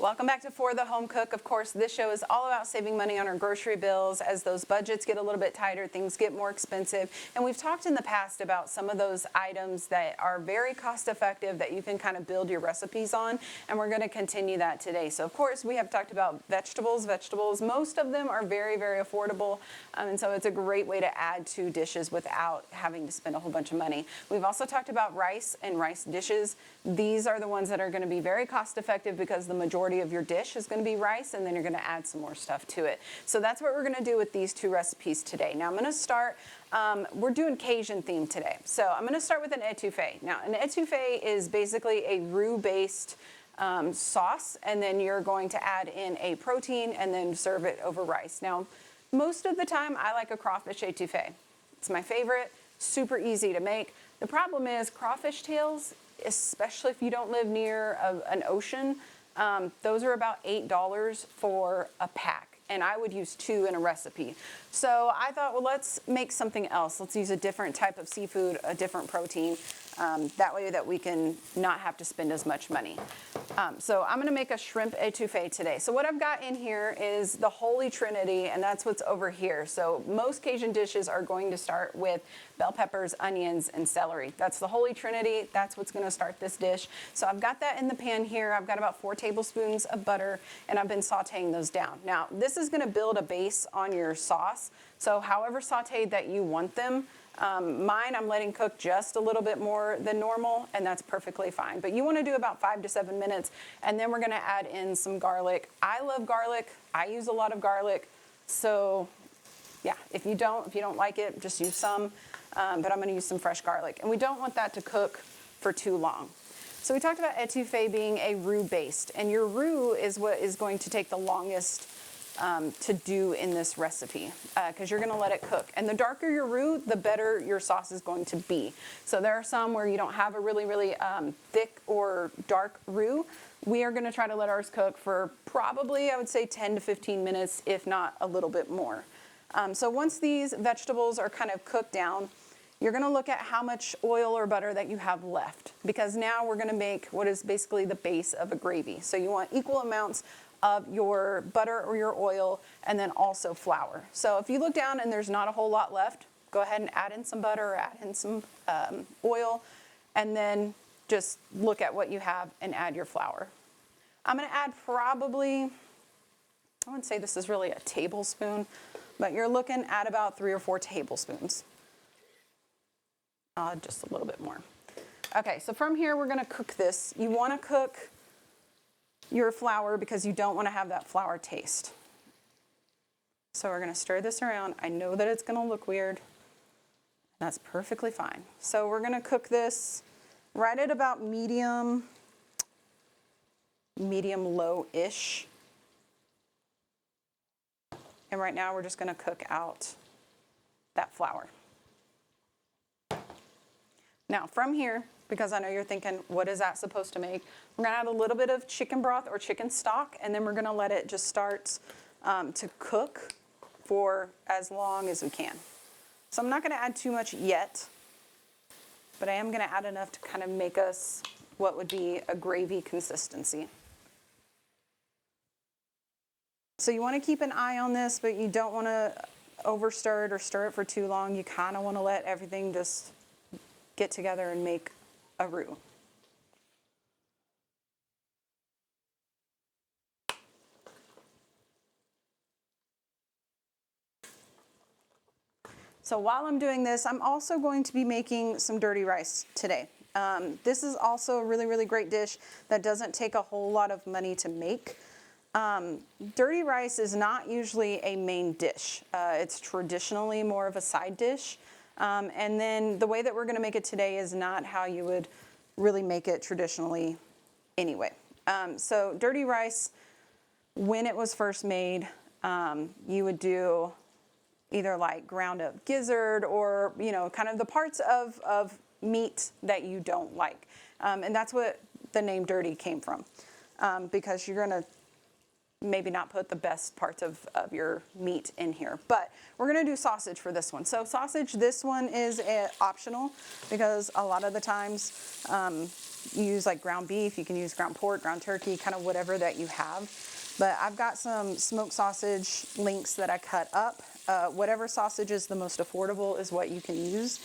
Welcome back to For the Home Cook. Of course, this show is all about saving money on our grocery bills as those budgets get a little bit tighter, things get more expensive. And we've talked in the past about some of those items that are very cost effective that you can kind of build your recipes on. And we're going to continue that today. So of course, we have talked about vegetables. Most of them are very, very affordable. And so it's a great way to add to dishes without having to spend a whole bunch of money. We've also talked about rice and rice dishes. These are the ones that are going to be very cost effective because the majority of your dish is going to be rice, and then you're going to add some more stuff to it. So that's what we're going to do with these two recipes today. Now I'm going to start, we're doing Cajun theme today. So I'm going to start with an etouffee. Now an etouffee is basically a roux-based sauce, and then you're going to add in a protein and then serve it over rice. Now most of the time I like a crawfish etouffee. It's my favorite, super easy to make. The problem is crawfish tails, especially if you don't live near an ocean, those are about $8 for a pack, and I would use 2 in a recipe. So I thought, well, let's make something else. Let's use a different type of seafood, a different protein. That way that we can not have to spend as much money. So I'm gonna make a shrimp etouffee today. So what I've got in here is the Holy Trinity, and that's what's over here. So most Cajun dishes are going to start with bell peppers, onions, and celery. That's the Holy Trinity. That's what's gonna start this dish. So I've got that in the pan here. I've got about 4 tablespoons of butter, and I've been sauteing those down. Now, this is gonna build a base on your sauce. So however sauteed that you want them, mine I'm letting cook just a little bit more than normal, and that's perfectly fine. But you want to do about 5 to 7 minutes, and then we're going to add in some garlic. I love garlic. I use a lot of garlic. So yeah, if you don't like it, just use some. But I'm going to use some fresh garlic. And we don't want that to cook for too long. So we talked about etouffee being a roux-based, and your roux is what is going to take the longest to do in this recipe because you're going to let it cook. And the darker your roux, the better your sauce is going to be. So there are some where you don't have a really, really thick or dark roux. We are going to try to let ours cook for probably, I would say, 10 to 15 minutes, if not a little bit more. So once these vegetables are kind of cooked down, you're going to look at how much oil or butter that you have left, because now we're going to make what is basically the base of a gravy. So you want equal amounts of your butter or your oil, and then also flour. So if you look down and there's not a whole lot left, go ahead and add in some butter or add in some oil, and then just look at what you have and add your flour. I'm going to add probably, I wouldn't say this is really a tablespoon, but you're looking at about 3 or 4 tablespoons. Just a little bit more. Okay, so from here we're going to cook this. You want to cook your flour because you don't want to have that flour taste. So we're going to stir this around. I know that it's going to look weird. That's perfectly fine. So we're going to cook this right at about medium low-ish. And right now we're just going to cook out that flour. Now from here, because I know you're thinking, what is that supposed to make? We're going to add a little bit of chicken broth or chicken stock, and then we're going to let it just start to cook for as long as we can. So I'm not going to add too much yet, but I am going to add enough to kind of make us what would be a gravy consistency. So you want to keep an eye on this, but you don't want to overstir it or stir it for too long. You kind of want to let everything just get together and make a roux. So while I'm doing this, I'm also going to be making some dirty rice today. This is also a really, really great dish that doesn't take a whole lot of money to make. Dirty rice is not usually a main dish. It's traditionally more of a side dish. And then the way that we're going to make it today is not how you would really make it traditionally anyway. So dirty rice, when it was first made, you would do either like ground up gizzard or, you know, kind of the parts of meat that you don't like. And that's what the name dirty came from, because you're going to maybe not put the best parts of your meat in here. But we're gonna do sausage for this one. So sausage, this one is optional because a lot of the times you use like ground beef, you can use ground pork, ground turkey, kind of whatever that you have. But I've got some smoked sausage links that I cut up. Whatever sausage is the most affordable is what you can use.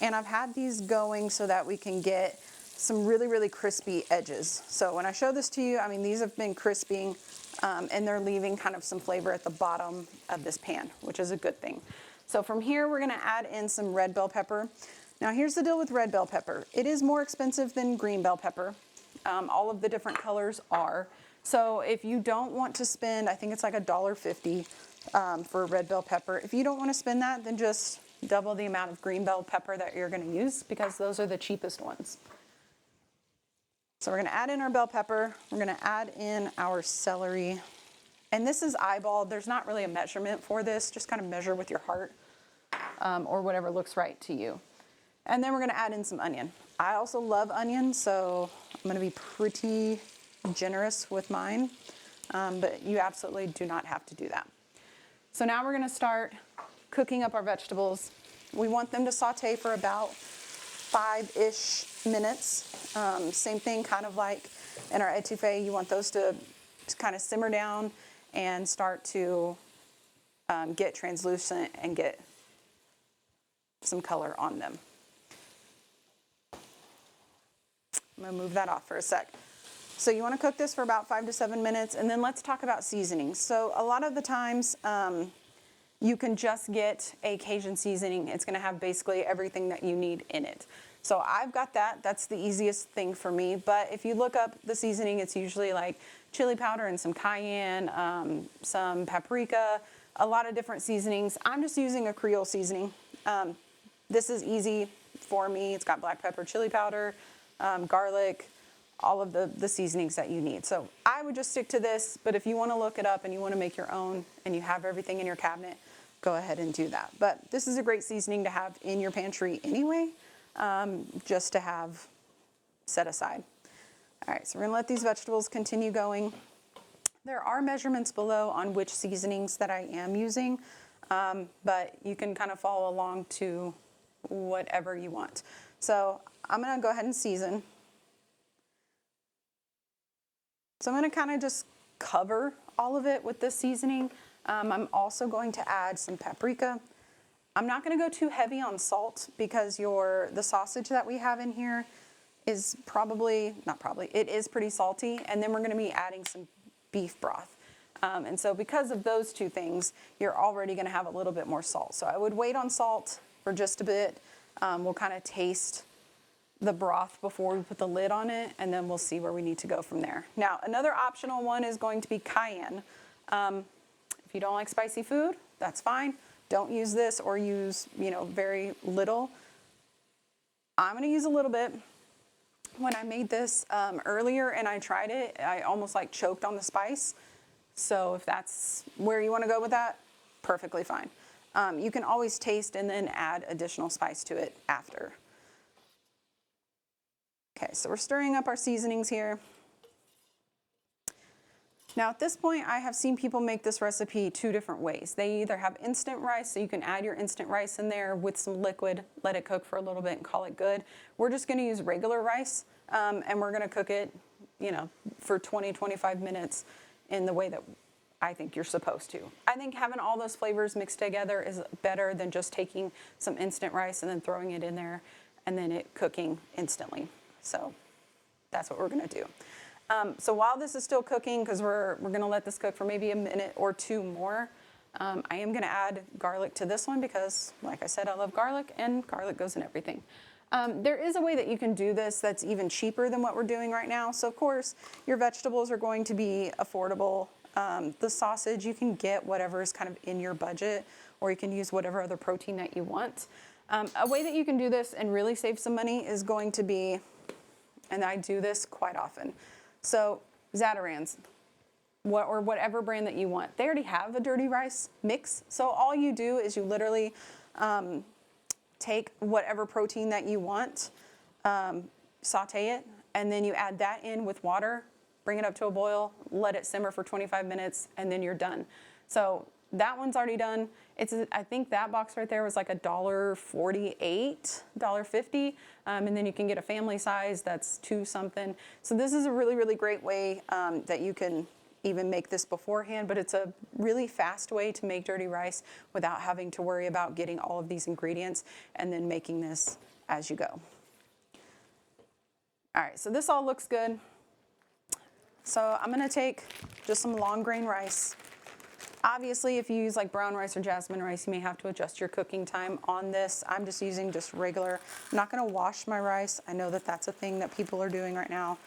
And I've had these going so that we can get some really, really crispy edges. So when I show this to you, I mean, these have been crisping and they're leaving kind of some flavor at the bottom of this pan, which is a good thing. So from here, we're gonna add in some red bell pepper. Now here's the deal with red bell pepper. It is more expensive than green bell pepper. All of the different colors are. So if you don't want to spend, I think it's like $1.50 for red bell pepper. If you don't want to spend that, then just double the amount of green bell pepper that you're going to use because those are the cheapest ones. So we're going to add in our bell pepper. We're going to add in our celery. And this is eyeballed. There's not really a measurement for this. Just kind of measure with your heart or whatever looks right to you. And then we're going to add in some onion. I also love onion, so I'm going to be pretty generous with mine, but you absolutely do not have to do that. So now we're going to start cooking up our vegetables. We want them to saute for about 5-ish minutes. Same thing, kind of like in our etouffee, you want those to kind of simmer down and start to get translucent and get some color on them. I'm gonna move that off for a sec. So you wanna cook this for about 5 to 7 minutes, and then let's talk about seasonings. So a lot of the times, you can just get a Cajun seasoning. It's gonna have basically everything that you need in it. So I've got that. That's the easiest thing for me. But if you look up the seasoning, it's usually like chili powder and some cayenne, some paprika, a lot of different seasonings. I'm just using a Creole seasoning. This is easy for me. It's got black pepper, chili powder, garlic, all of the seasonings that you need. So I would just stick to this, but if you want to look it up and you want to make your own and you have everything in your cabinet, go ahead and do that. But this is a great seasoning to have in your pantry anyway, just to have set aside. All right, so we're gonna let these vegetables continue going. There are measurements below on which seasonings that I am using, but you can kind of follow along to whatever you want. So I'm gonna go ahead and season. So I'm gonna kind of just cover all of it with this seasoning. I'm also going to add some paprika. I'm not gonna go too heavy on salt because the sausage that we have in here is it is pretty salty. And then we're gonna be adding some beef broth. And so because of those two things, you're already gonna have a little bit more salt. So I would wait on salt for just a bit. We'll kind of taste the broth before we put the lid on it, and then we'll see where we need to go from there. Now, another optional one is going to be cayenne. If you don't like spicy food, that's fine. Don't use this or use, very little. I'm gonna use a little bit. When I made this earlier and I tried it, I almost like choked on the spice. So if that's where you wanna go with that, perfectly fine. You can always taste and then add additional spice to it after. Okay, so we're stirring up our seasonings here. Now at this point, I have seen people make this recipe 2 different ways. They either have instant rice, so you can add your instant rice in there with some liquid, let it cook for a little bit and call it good. We're just gonna use regular rice, and we're gonna cook it, for 20, 25 minutes in the way that I think you're supposed to. I think having all those flavors mixed together is better than just taking some instant rice and then throwing it in there and then it cooking instantly. So that's what we're gonna do. So while this is still cooking, because we're gonna let this cook for maybe a minute or 2 more, I am gonna add garlic to this one because, like I said, I love garlic and garlic goes in everything. There is a way that you can do this that's even cheaper than what we're doing right now. So of course, your vegetables are going to be affordable. The sausage, you can get whatever is kind of in your budget, or you can use whatever other protein that you want. A way that you can do this and really save some money is going to be, and I do this quite often, so Zatarain's, or whatever brand that you want, they already have a dirty rice mix. So all you do is you literally take whatever protein that you want, saute it, and then you add that in with water, bring it up to a boil, let it simmer for 25 minutes, and then you're done. So that one's already done. I think that box right there was like $1.48, $1.50, and then you can get a family size that's 2 something. So this is a really, really great way that you can even make this beforehand, but it's a really fast way to make dirty rice without having to worry about getting all of these ingredients and then making this as you go. All right, so this all looks good. So I'm gonna take just some long grain rice. Obviously, if you use like brown rice or jasmine rice, you may have to adjust your cooking time on this. I'm just using just regular. I'm not gonna wash my rice. I know that that's a thing that people are doing right now.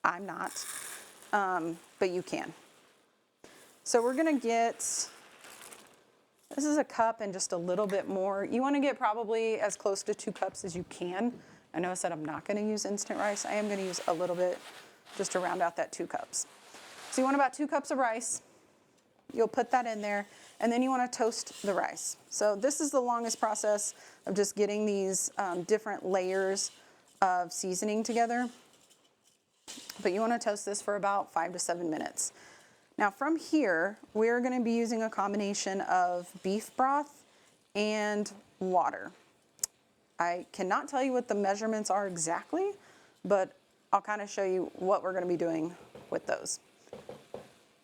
I'm not, but you can. So we're gonna get, this is a cup and just a little bit more. You wanna get probably as close to 2 cups as you can. I know I said I'm not gonna use instant rice. I am gonna use a little bit just to round out that 2 cups. So you want about 2 cups of rice. You'll put that in there, and then you want to toast the rice. So this is the longest process of just getting these different layers of seasoning together. But you want to toast this for about 5 to 7 minutes. Now from here, we're going to be using a combination of beef broth and water. I cannot tell you what the measurements are exactly, but I'll kind of show you what we're going to be doing with those.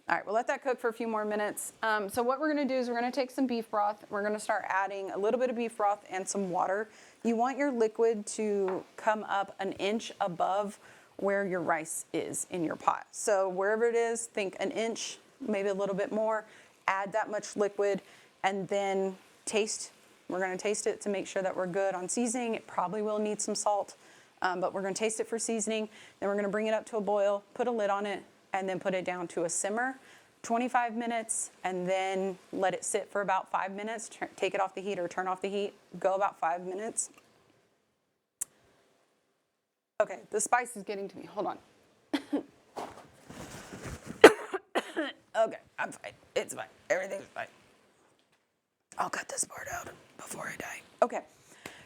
All right, we'll let that cook for a few more minutes. So what we're gonna do is we're gonna take some beef broth. We're gonna start adding a little bit of beef broth and some water. You want your liquid to come up an inch above where your rice is in your pot. So wherever it is, think an inch, maybe a little bit more, add that much liquid, and then taste. We're gonna taste it to make sure that we're good on seasoning. It probably will need some salt, but we're gonna taste it for seasoning. Then we're gonna bring it up to a boil, put a lid on it, and then put it down to a simmer, 25 minutes, and then let it sit for about 5 minutes. Take it off the heat or turn off the heat, go about 5 minutes. Okay, the spice is getting to me, hold on. Okay, I'm fine, it's fine, everything's fine. I'll cut this part out before I die. Okay.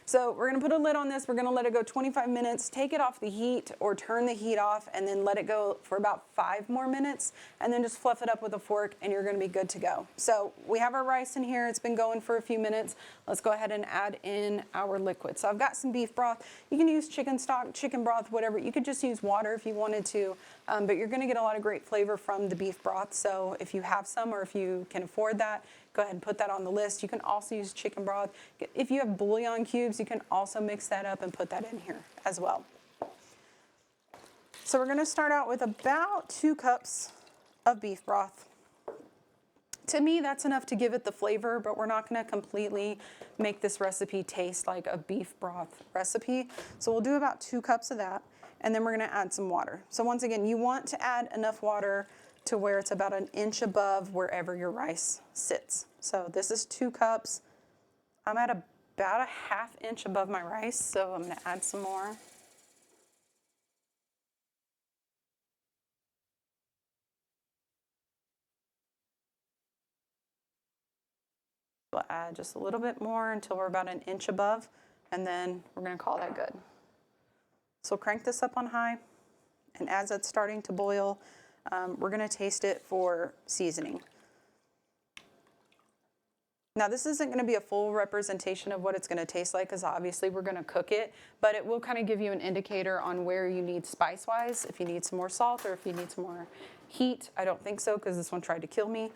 So we're gonna put a lid on this. We're gonna let it go 25 minutes, take it off the heat or turn the heat off, and then let it go for about 5 more minutes, and then just fluff it up with a fork and you're gonna be good to go. So we have our rice in here. It's been going for a few minutes. Let's go ahead and add in our liquid. So I've got some beef broth. You can use chicken stock, chicken broth, whatever. You could just use water if you wanted to, but you're gonna get a lot of great flavor from the beef broth. So if you have some or if you can afford that, go ahead and put that on the list. You can also use chicken broth. If you have bouillon cubes, you can also mix that up and put that in here as well. So we're gonna start out with about 2 cups of beef broth. To me, that's enough to give it the flavor, but we're not gonna completely make this recipe taste like a beef broth recipe. So we'll do about 2 cups of that, and then we're gonna add some water. So once again, you want to add enough water to where it's about an inch above wherever your rice sits. So this is 2 cups. I'm at about a ½ inch above my rice, so I'm gonna add some more. We'll add just a little bit more until we're about an inch above, and then we're gonna call that good. So crank this up on high, and as it's starting to boil, we're gonna taste it for seasoning. Now this isn't gonna be a full representation of what it's gonna taste like, because obviously we're gonna cook it, but it will kind of give you an indicator on where you need spice-wise, if you need some more salt or if you need some more heat. I don't think so, because this one tried to kill me.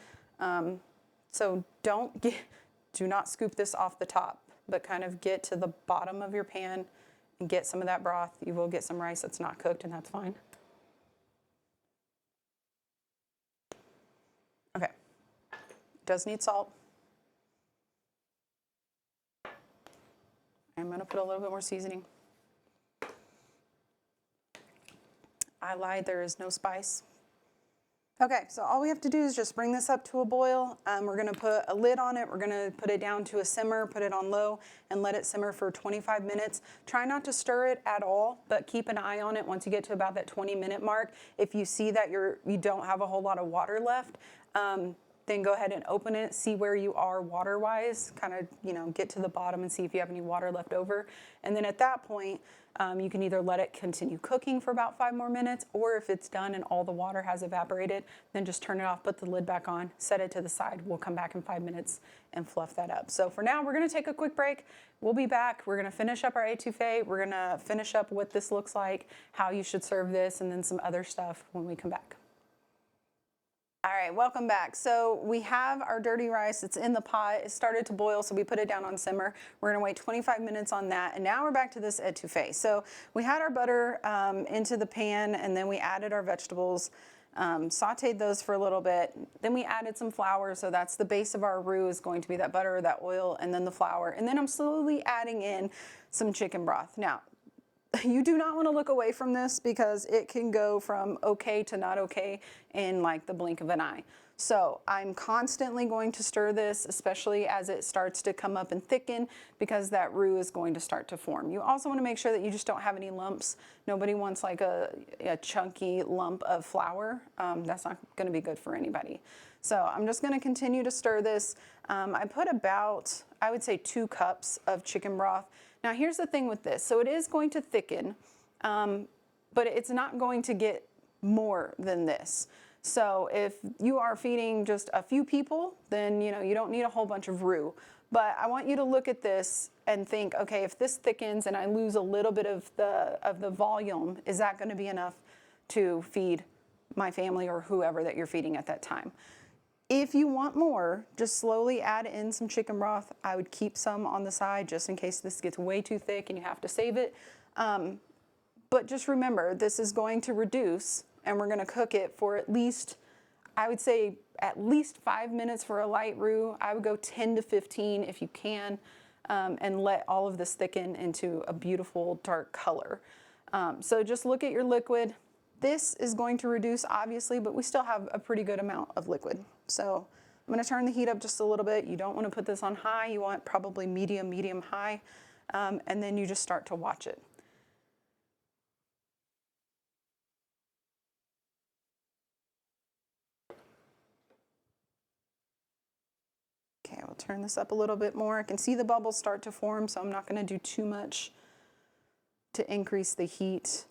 So do not scoop this off the top, but kind of get to the bottom of your pan and get some of that broth. You will get some rice that's not cooked, and that's fine. Okay, does need salt. I'm gonna put a little bit more seasoning. I lied, there is no spice. Okay, so all we have to do is just bring this up to a boil. We're gonna put a lid on it. We're gonna put it down to a simmer, put it on low, and let it simmer for 25 minutes. Try not to stir it at all, but keep an eye on it once you get to about that 20-minute mark. If you see that you don't have a whole lot of water left, then go ahead and open it, see where you are water-wise, kind of, get to the bottom and see if you have any water left over. And then at that point, you can either let it continue cooking for about 5 more minutes, or if it's done and all the water has evaporated, then just turn it off, put the lid back on, set it to the side. We'll come back in 5 minutes and fluff that up. So for now, we're gonna take a quick break. We'll be back. We're gonna finish up our étouffée. We're gonna finish up what this looks like, how you should serve this, and then some other stuff when we come back. All right, welcome back. So we have our dirty rice. It's in the pot. It started to boil, so we put it down on simmer. We're gonna wait 25 minutes on that, and now we're back to this étouffée. So we had our butter into the pan, and then we added our vegetables, sauteed those for a little bit. Then we added some flour, so that's the base of our roux is going to be that butter, that oil, and then the flour. And then I'm slowly adding in some chicken broth. Now, you do not want to look away from this because it can go from okay to not okay in like the blink of an eye. So I'm constantly going to stir this, especially as it starts to come up and thicken, because that roux is going to start to form. You also want to make sure that you just don't have any lumps. Nobody wants like a chunky lump of flour. That's not going to be good for anybody. So I'm just going to continue to stir this. I put about, I would say, 2 cups of chicken broth. Now here's the thing with this. So it is going to thicken, but it's not going to get more than this. So if you are feeding just a few people, then you don't need a whole bunch of roux. But I want you to look at this and think, okay, if this thickens and I lose a little bit of the volume, is that going to be enough to feed my family or whoever that you're feeding at that time? If you want more, just slowly add in some chicken broth. I would keep some on the side just in case this gets way too thick and you have to save it. But just remember, this is going to reduce, and we're going to cook it for at least, I would say, at least 5 minutes for a light roux. I would go 10 to 15 if you can, and let all of this thicken into a beautiful dark color. So just look at your liquid. This is going to reduce, obviously, but we still have a pretty good amount of liquid. So I'm going to turn the heat up just a little bit. You don't want to put this on high. You want probably medium high, and then you just start to watch it. Okay, I'll turn this up a little bit more. I can see the bubbles start to form, so I'm not going to do too much to increase the heat.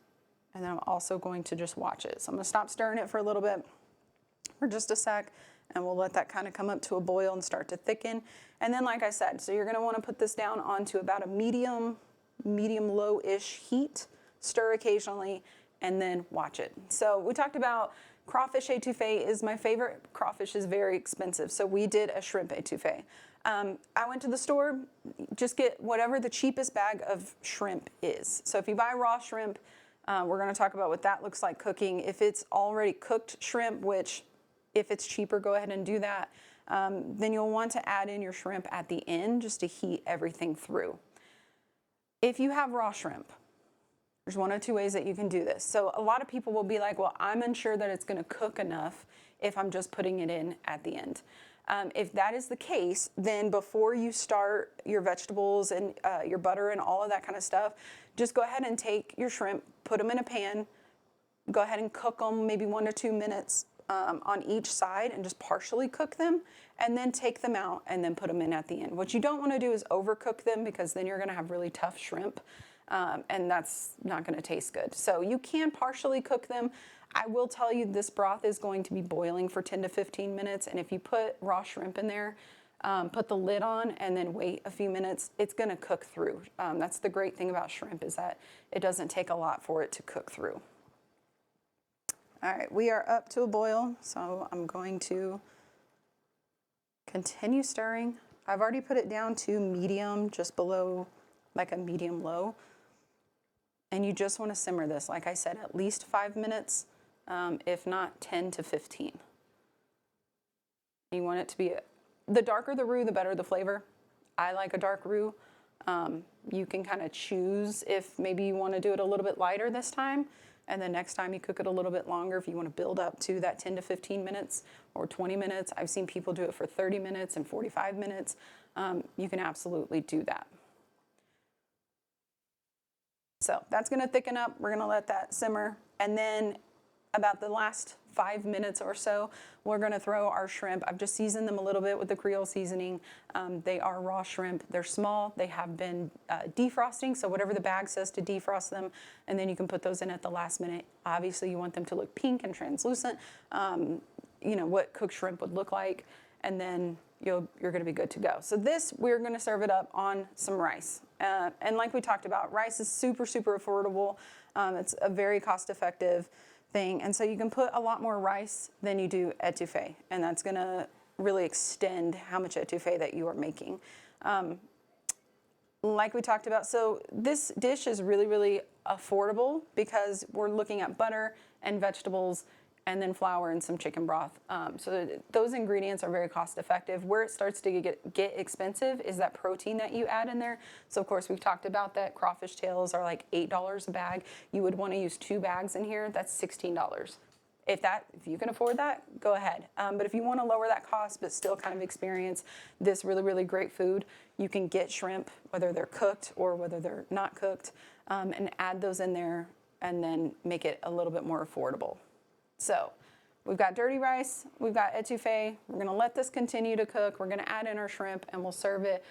And then I'm also going to just watch it. So I'm going to stop stirring it for a little bit, for just a sec, and we'll let that kind of come up to a boil and start to thicken. And then, like I said, so you're going to want to put this down onto about a medium low-ish heat, stir occasionally, and then watch it. So we talked about crawfish étouffée is my favorite. Crawfish is very expensive, so we did a shrimp étouffée. I went to the store, just get whatever the cheapest bag of shrimp is. So if you buy raw shrimp, we're going to talk about what that looks like cooking. If it's already cooked shrimp, which if it's cheaper, go ahead and do that, then you'll want to add in your shrimp at the end just to heat everything through. If you have raw shrimp, there's one of 2 ways that you can do this. So a lot of people will be like, well, I'm unsure that it's going to cook enough if I'm just putting it in at the end. If that is the case, then before you start your vegetables and your butter and all of that kind of stuff, just go ahead and take your shrimp, put them in a pan, go ahead and cook them maybe 1 to 2 minutes on each side, and just partially cook them, and then take them out and then put them in at the end. What you don't want to do is overcook them, because then you're going to have really tough shrimp, and that's not going to taste good. So you can partially cook them. I will tell you, this broth is going to be boiling for 10 to 15 minutes, and if you put raw shrimp in there, put the lid on and then wait a few minutes, it's going to cook through. That's the great thing about shrimp, is that it doesn't take a lot for it to cook through. All right, we are up to a boil, so I'm going to continue stirring. I've already put it down to medium, just below like a medium low. And you just want to simmer this, like I said, at least 5 minutes, if not 10 to 15. You want it to be, the darker the roux, the better the flavor. I like a dark roux. You can kind of choose if maybe you want to do it a little bit lighter this time, and then next time you cook it a little bit longer if you want to build up to that 10 to 15 minutes or 20 minutes. I've seen people do it for 30 minutes and 45 minutes. You can absolutely do that. So that's going to thicken up. We're going to let that simmer. And then about the last 5 minutes or so, we're going to throw our shrimp. I've just seasoned them a little bit with the Creole seasoning. They are raw shrimp. They're small. They have been defrosting, so whatever the bag says to defrost them, and then you can put those in at the last minute. Obviously, you want them to look pink and translucent, you know, what cooked shrimp would look like, and then you're going to be good to go. So this, we're going to serve it up on some rice. And like we talked about, rice is super, super affordable. It's a very cost-effective thing. And so you can put a lot more rice than you do etouffee, and that's going to really extend how much etouffee that you are making. Like we talked about, so this dish is really, really affordable because we're looking at butter and vegetables and then flour and some chicken broth. So those ingredients are very cost effective. Where it starts to get expensive is that protein that you add in there. So of course we've talked about that crawfish tails are like $8 a bag. You would want to use 2 bags in here. That's $16. If you can afford that, go ahead. But if you want to lower that cost but still kind of experience this really, really great food, you can get shrimp, whether they're cooked or whether they're not cooked, and add those in there and then make it a little bit more affordable. So we've got dirty rice, we've got etouffee. We're going to let this continue to cook. We're going to add in our shrimp and we'll serve it.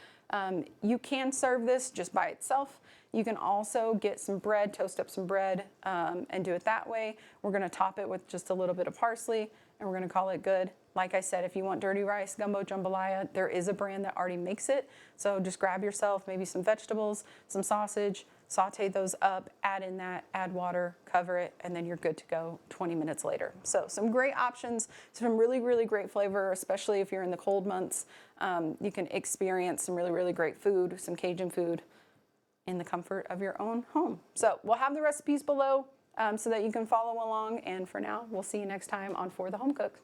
You can serve this just by itself. You can also get some bread, toast up some bread, and do it that way. We're going to top it with just a little bit of parsley, and we're going to call it good. Like I said, if you want dirty rice, gumbo jambalaya, there is a brand that already makes it. So just grab yourself maybe some vegetables, some sausage, saute those up, add in that, add water, cover it, and then you're good to go 20 minutes later. So some great options, some really, really great flavor, especially if you're in the cold months. You can experience some really, really great food, some Cajun food, in the comfort of your own home. So we'll have the recipes below so that you can follow along. And for now, we'll see you next time on For the Home Cook.